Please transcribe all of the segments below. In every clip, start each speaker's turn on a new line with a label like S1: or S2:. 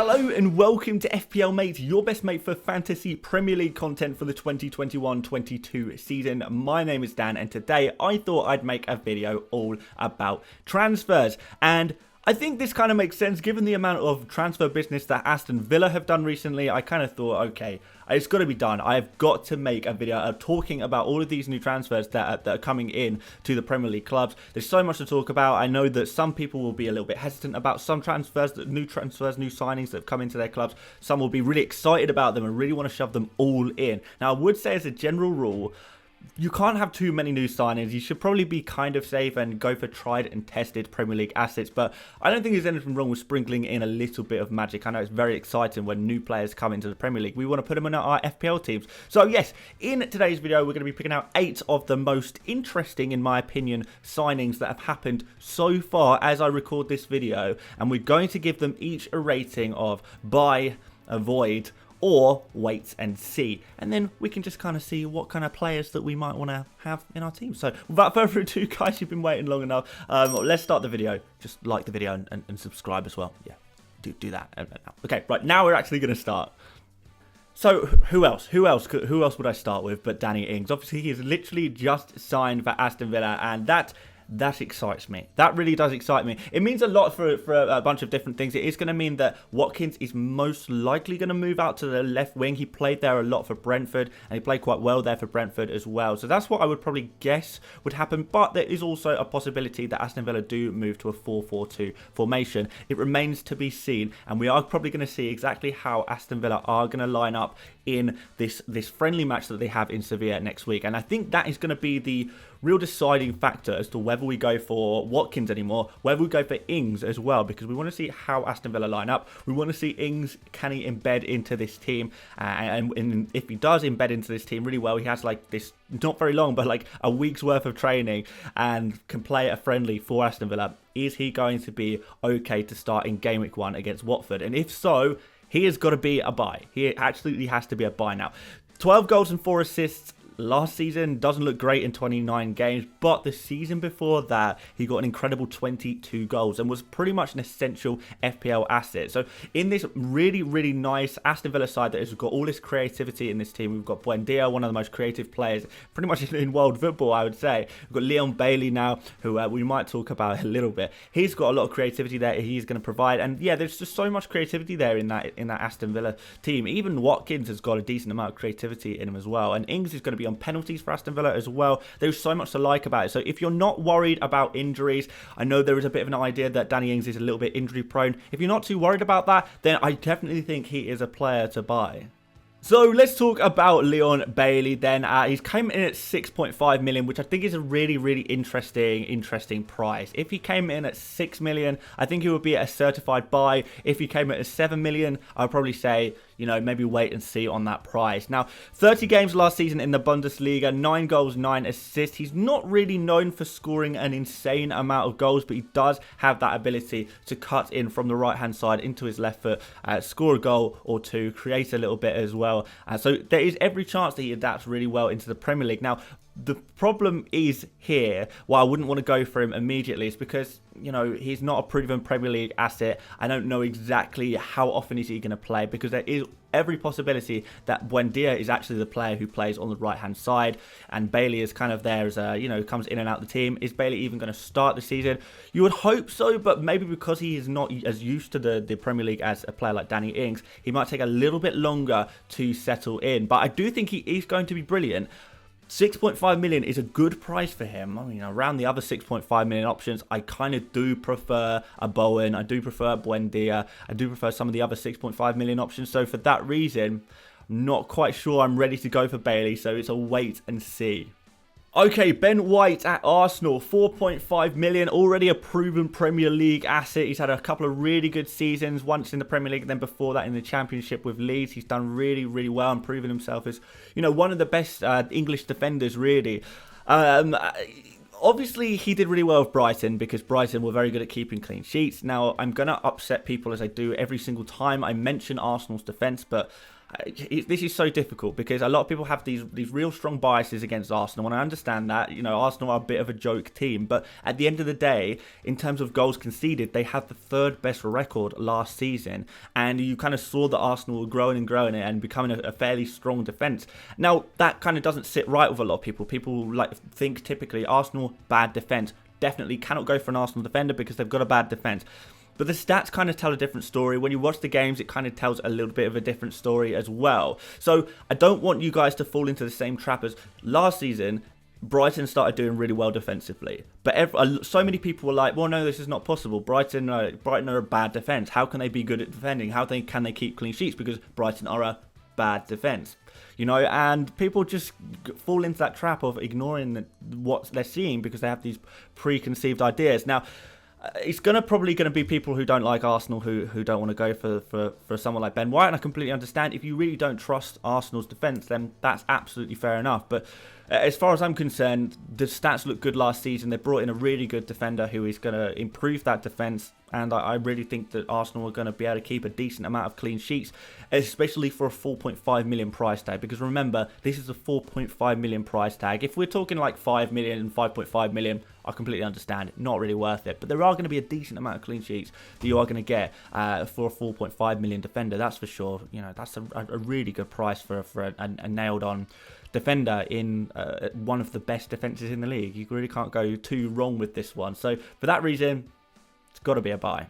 S1: Hello and welcome to FPL Mate, your best mate for fantasy Premier League content for the 2021-22 season. My name is Dan and today I thought I'd make a video all about transfers. And I think this kind of makes sense given the amount of transfer business that Aston Villa have done recently. I kind of thought, okay, it's got to be done. I've got to make a video of talking about all of these new transfers that are coming in to the Premier League clubs. There's so much to talk about. I know that some people will be a little bit hesitant about some transfers, new signings that have come into their clubs. Some will be really excited about them and really want to shove them all in. Now, I would say as a general rule, you can't have too many new signings. You should probably be kind of safe and go for tried and tested Premier League assets. But I don't think there's anything wrong with sprinkling in a little bit of magic. I know it's very exciting when new players come into the Premier League. We want to put them in our FPL teams. So yes, in today's video, we're going to be picking out 8 of the most interesting, in my opinion, signings that have happened so far as I record this video. And we're going to give them each a rating of buy, avoid, or wait and see, and then we can just kind of see what kind of players that we might want to have in our team. So without further ado, guys, you've been waiting long enough. Let's start the video. Just like the video and subscribe as well. Yeah, do that. Okay, right, now we're actually going to start. So who else would I start with but Danny Ings? Obviously, he's literally just signed for Aston Villa, and that excites me. That really does excite me. It means a lot for a bunch of different things. It is going to mean that Watkins is most likely going to move out to the left wing. He played there a lot for Brentford, and he played quite well there for Brentford as well. So that's what I would probably guess would happen. But there is also a possibility that Aston Villa do move to a 4-4-2 formation. It remains to be seen, and we are probably going to see exactly how Aston Villa are going to line up in this friendly match that they have in Sevilla next week. And I think that is going to be the real deciding factor as to whether we go for Watkins anymore, whether we go for Ings as well, because we want to see how Aston Villa line up. We want to see Ings, can he embed into this team? And if he does embed into this team really well, he has like this, not very long, but like a week's worth of training and can play a friendly for Aston Villa. Is he going to be okay to start in game week 1 against Watford? And if so, he has got to be a buy. He absolutely has to be a buy now. 12 goals and 4 assists. Last season doesn't look great in 29 games, but the season before that, he got an incredible 22 goals and was pretty much an essential FPL asset. So in this really, really nice Aston Villa side that has got all this creativity in this team, we've got Buendia, one of the most creative players pretty much in world football, I would say. We've got Leon Bailey now, who we might talk about a little bit. He's got a lot of creativity there he's going to provide, and yeah, there's just so much creativity there in that Aston Villa team. Even Watkins has got a decent amount of creativity in him as well, and Ings is going to be on penalties for Aston Villa as well. There's so much to like about it. So if you're not worried about injuries, I know there is a bit of an idea that Danny Ings is a little bit injury prone. If you're not too worried about that, then I definitely think he is a player to buy. So let's talk about Leon Bailey then. He's came in at 6.5 million, which I think is a really, really interesting price. If he came in at 6 million, I think he would be a certified buy. If he came in at 7 million, I'd probably say, you know, maybe wait and see on that price. Now, 30 games last season in the Bundesliga, 9 goals, 9 assists. He's not really known for scoring an insane amount of goals, but he does have that ability to cut in from the right-hand side into his left foot, score a goal or two, create a little bit as well. So there is every chance that he adapts really well into the Premier League. Now, the problem is here, why I wouldn't want to go for him immediately, is because, you know, he's not a proven Premier League asset. I don't know exactly how often is he going to play, because there is every possibility that Buendia is actually the player who plays on the right-hand side, and Bailey is kind of there as a, you know, comes in and out of the team. Is Bailey even going to start the season? You would hope so, but maybe because he is not as used to the Premier League as a player like Danny Ings, he might take a little bit longer to settle in. But I do think he is going to be brilliant. 6.5 million is a good price for him. I mean, around the other 6.5 million options, I kind of do prefer a Bowen. I do prefer Buendia. I do prefer some of the other 6.5 million options. So for that reason, I'm not quite sure I'm ready to go for Bailey. So it's a wait and see. Okay, Ben White at Arsenal, 4.5 million, already a proven Premier League asset. He's had a couple of really good seasons, once in the Premier League, and then before that in the Championship with Leeds. He's done really, really well and proven himself as, you know, one of the best English defenders, really. Obviously, he did really well with Brighton because Brighton were very good at keeping clean sheets. Now, I'm going to upset people as I do every single time I mention Arsenal's defence, but This is so difficult because a lot of people have these real strong biases against Arsenal, and I understand that. Arsenal are a bit of a joke team, but at the end of the day, in terms of goals conceded, they had the third best record last season, and you kind of saw that Arsenal were growing and growing and becoming a fairly strong defence. Now, that kind of doesn't sit right with a lot of people. People think typically Arsenal, bad defence. Definitely cannot go for an Arsenal defender because they've got a bad defence. But the stats kind of tell a different story. When you watch the games, it kind of tells a little bit of a different story as well. So I don't want you guys to fall into the same trap as last season. Brighton started doing really well defensively. But so many people were like, well, no, this is not possible. Brighton are a bad defence. How can they be good at defending? Can they keep clean sheets? Because Brighton are a bad defence. And people just fall into that trap of ignoring what they're seeing because they have these preconceived ideas. Now, it's probably going to be people who don't like Arsenal who don't want to go for someone like Ben White, and I completely understand. If you really don't trust Arsenal's defence, then that's absolutely fair enough. But as far as I'm concerned, the stats look good last season. They brought in a really good defender who is going to improve that defence, and I really think that Arsenal are going to be able to keep a decent amount of clean sheets, especially for a 4.5 million price tag. Because remember, this is a 4.5 million price tag. If we're talking like 5 million and 5.5 million, I completely understand it. Not really worth it. But there are going to be a decent amount of clean sheets that you are going to get for a 4.5 million defender. That's for sure. That's a really good price for a nailed-on defender in one of the best defences in the league. You really can't go too wrong with this one. So for that reason, it's got to be a buy.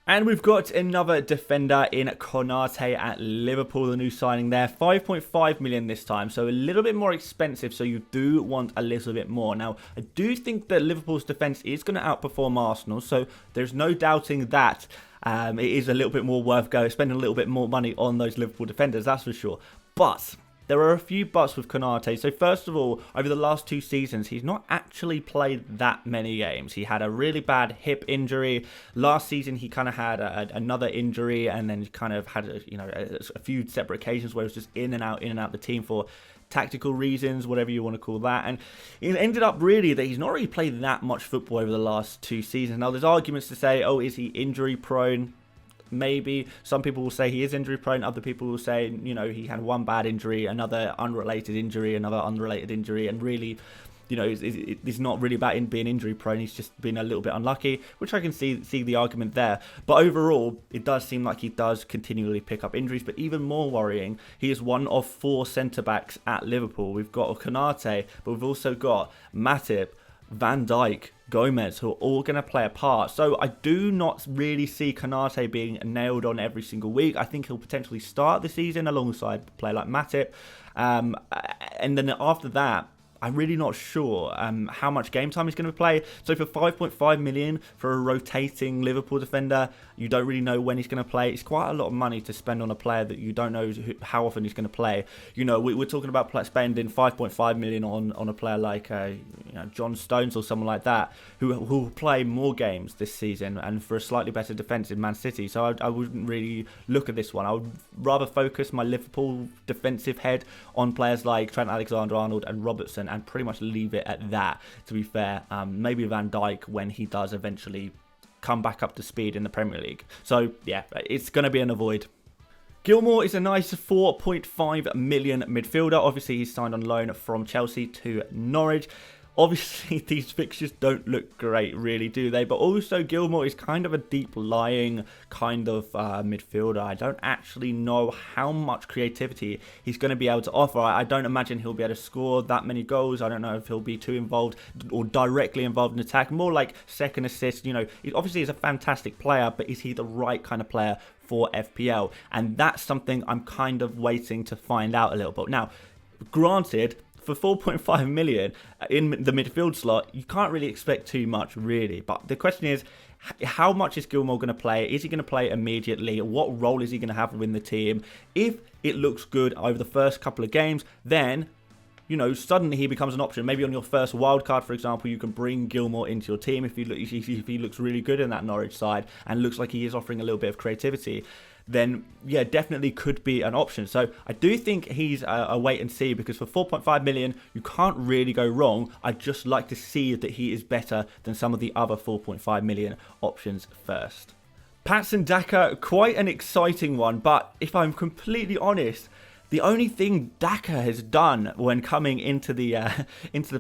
S1: And we've got another defender in Konate at Liverpool, the new signing there. 5.5 million this time, so a little bit more expensive, so you do want a little bit more. Now, I do think that Liverpool's defence is going to outperform Arsenal, so there's no doubting that. It is a little bit more worth spending a little bit more money on those Liverpool defenders, that's for sure. But there are a few buts with Konate. So first of all, over the last 2 seasons, he's not actually played that many games. He had a really bad hip injury. Last season, he kind of had another injury, and then kind of had a few separate occasions where he was just in and out the team for tactical reasons, whatever you want to call that. And it ended up really that he's not really played that much football over the last 2 seasons. Now, there's arguments to say, oh, is he injury prone? Maybe. Some people will say he is injury prone. Other people will say, he had one bad injury, another unrelated injury, and really, it's not really about him being injury prone. He's just been a little bit unlucky, which I can see the argument there. But overall, it does seem like he does continually pick up injuries. But even more worrying, he is one of 4 centre backs at Liverpool. We've got Konate, but we've also got Matip, Van Dijk, Gomez, who are all going to play a part. So I do not really see Konate being nailed on every single week. I think he'll potentially start the season alongside a player like Matip. And then after that, I'm really not sure how much game time he's going to play. So for 5.5 million for a rotating Liverpool defender, you don't really know when he's going to play. It's quite a lot of money to spend on a player that you don't know how often he's going to play. We're talking about spending 5.5 million on a player like John Stones or someone like that, who will play more games this season and for a slightly better defence in Man City. So I wouldn't really look at this one. I would rather focus my Liverpool defensive head on players like Trent Alexander-Arnold and Robertson, and pretty much leave it at that, to be fair. Maybe Van Dijk when he does eventually come back up to speed in the Premier League. So, yeah, it's going to be an avoid. Gilmore is a nice 4.5 million midfielder. Obviously, he's signed on loan from Chelsea to Norwich. Obviously, these fixtures don't look great, really, do they? But also, Gilmore is kind of a deep-lying kind of midfielder. I don't actually know how much creativity he's going to be able to offer. I don't imagine he'll be able to score that many goals. I don't know if he'll be too involved or directly involved in attack. More like second assist. Obviously, he's a fantastic player, but is he the right kind of player for FPL? And that's something I'm kind of waiting to find out a little bit. Now, granted, for 4.5 million in the midfield slot, you can't really expect too much, really. But the question is, how much is Gilmore going to play? Is he going to play immediately? What role is he going to have within the team? If it looks good over the first couple of games, then suddenly he becomes an option. Maybe on your first wildcard, for example, you can bring Gilmore into your team if he looks really good in that Norwich side and looks like he is offering a little bit of creativity. Then, yeah, definitely could be an option. So I do think he's a wait and see, because for 4.5 million, you can't really go wrong. I'd just like to see that he is better than some of the other 4.5 million options first. Patson Dhaka, quite an exciting one, but if I'm completely honest, the only thing Dhaka has done when coming into the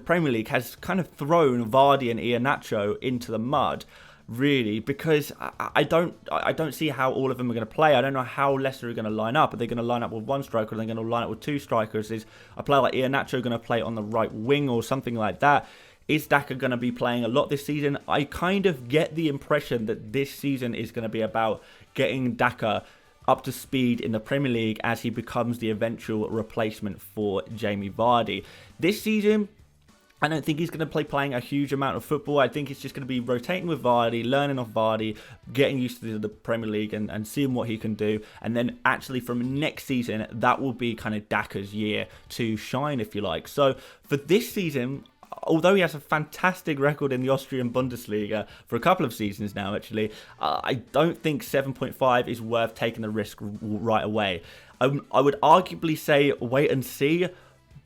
S1: Premier League has kind of thrown Vardy and Iheanacho into the mud, really, because I don't see how all of them are going to play. I don't know how Leicester are going to line up. Are they going to line up with one striker? Are they going to line up with two strikers? Is a player like Iheanacho going to play on the right wing or something like that? Is Dhaka going to be playing a lot this season? I kind of get the impression that this season is going to be about getting Dhaka up to speed in the Premier League as he becomes the eventual replacement for Jamie Vardy. This season, I don't think he's going to be playing a huge amount of football. I think he's just going to be rotating with Vardy, learning off Vardy, getting used to the Premier League and seeing what he can do. And then actually from next season, that will be kind of Dhaka's year to shine, if you like. So for this season, although he has a fantastic record in the Austrian Bundesliga for a couple of seasons now, actually, I don't think 7.5 is worth taking the risk right away. I would arguably say wait and see,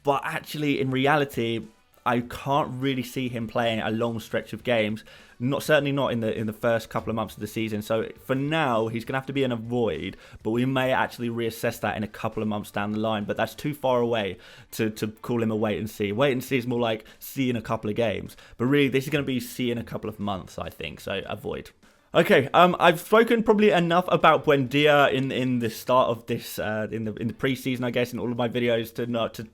S1: but actually in reality, I can't really see him playing a long stretch of games. Certainly not in the first couple of months of the season. So for now, he's going to have to be in a void, but we may actually reassess that in a couple of months down the line. But that's too far away to call him a wait and see. Wait and see is more like see in a couple of games. But really, this is going to be see in a couple of months, I think. So a void. Okay, I've spoken probably enough about Buendia in the start of this in the preseason, I guess, in all of my videos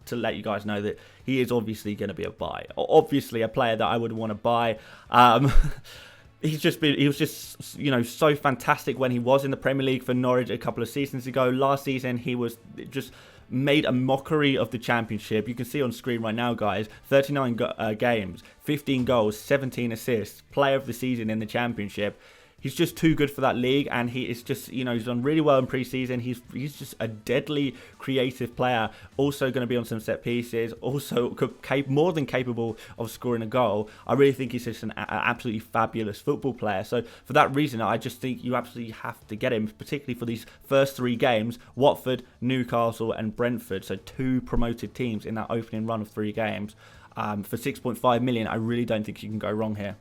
S1: to let you guys know that he is obviously going to be a buy. Obviously, a player that I would want to buy. He was just so fantastic when he was in the Premier League for Norwich a couple of seasons ago. Last season, he was just made a mockery of the Championship. You can see on screen right now, guys, 39 games, 15 goals, 17 assists, player of the season in the Championship. He's just too good for that league, and he is just, he's done really well in pre-season. He's just a deadly creative player, also going to be on some set pieces, also more than capable of scoring a goal. I really think he's just an absolutely fabulous football player. So for that reason, I just think you absolutely have to get him, particularly for these first three games: Watford, Newcastle and Brentford. So two promoted teams in that opening run of 3 games. For 6.5 million, I really don't think you can go wrong here.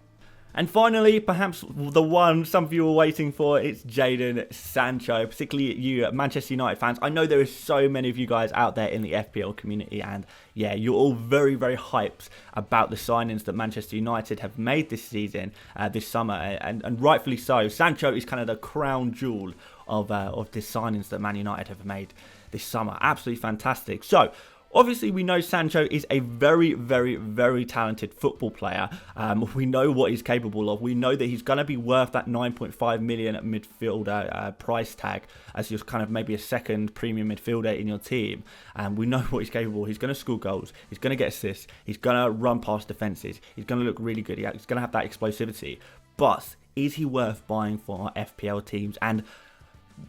S1: And finally, perhaps the one some of you were waiting for, it's Jadon Sancho, particularly you Manchester United fans. I know there are so many of you guys out there in the FPL community, and yeah, you're all very, very hyped about the signings that Manchester United have made this season, this summer, and rightfully so. Sancho is kind of the crown jewel of the signings that Man United have made this summer. Absolutely fantastic. So obviously, we know Sancho is a very, very, very talented football player. We know what he's capable of. We know that he's going to be worth that 9.5 million midfielder price tag as just kind of maybe a second premium midfielder in your team. We know what he's capable of. He's going to score goals. He's going to get assists. He's going to run past defences. He's going to look really good. He's going to have that explosivity. But is he worth buying for our FPL teams? And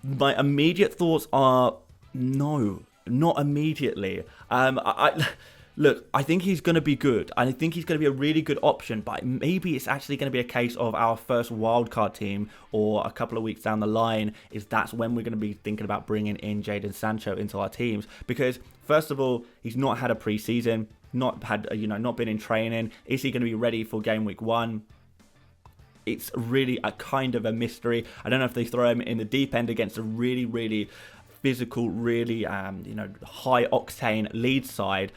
S1: my immediate thoughts are no. Not immediately. Look, I think he's going to be good. I think he's going to be a really good option, but maybe it's actually going to be a case of our first wildcard team or a couple of weeks down the line that's when we're going to be thinking about bringing in Jadon Sancho into our teams. Because first of all, he's not had a pre-season, not been in training. Is he going to be ready for game week 1? It's really a kind of a mystery. I don't know if they throw him in the deep end against a really, really physical, really high octane lead side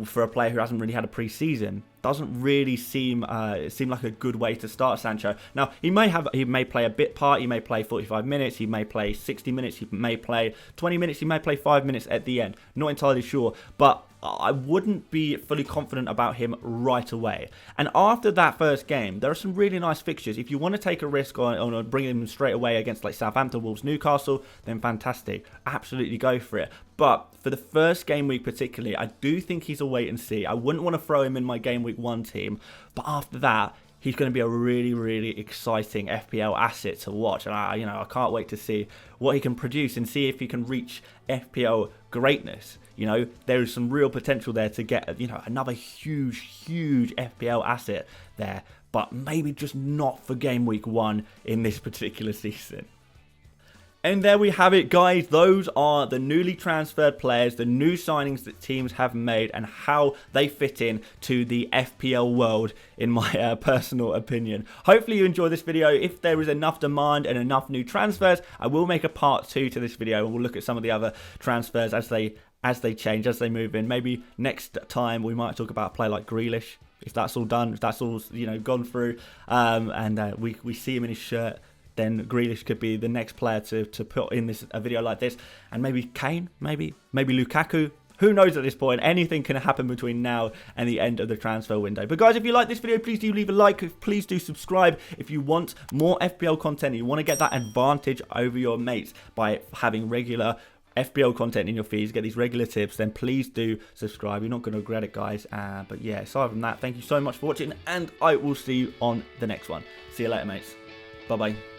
S1: for a player who hasn't really had a pre-season. Doesn't really seem like a good way to start Sancho. Now he may play a bit part. He may play 45 minutes. He may play 60 minutes. He may play 20 minutes. He may play 5 minutes at the end. Not entirely sure, but I wouldn't be fully confident about him right away. And after that first game, there are some really nice fixtures. If you want to take a risk on bringing him straight away against like Southampton, Wolves, Newcastle, then fantastic. Absolutely go for it. But for the first game week particularly, I do think he's a wait and see. I wouldn't want to throw him in my game week 1 team. But after that, he's going to be a really, really exciting FPL asset to watch. And I can't wait to see what he can produce and see if he can reach FPL greatness. There is some real potential there to get, another huge, huge FPL asset there. But maybe just not for game week 1 in this particular season. And there we have it, guys. Those are the newly transferred players, the new signings that teams have made, and how they fit in to the FPL world, in my personal opinion. Hopefully you enjoyed this video. If there is enough demand and enough new transfers, I will make a part 2 to this video, and we'll look at some of the other transfers as they change, as they move in. Maybe next time we might talk about a player like Grealish, if that's all done, if that's all gone through, and we see him in his shirt. Then Grealish could be the next player to put in a video like this. And maybe Kane, maybe Lukaku. Who knows at this point? Anything can happen between now and the end of the transfer window. But guys, if you like this video, please do leave a like. Please do subscribe if you want more FPL content. You want to get that advantage over your mates by having regular FPL content in your feeds, get these regular tips, then please do subscribe. You're not going to regret it, guys. But yeah, aside from that, thank you so much for watching, and I will see you on the next one. See you later, mates. Bye-bye.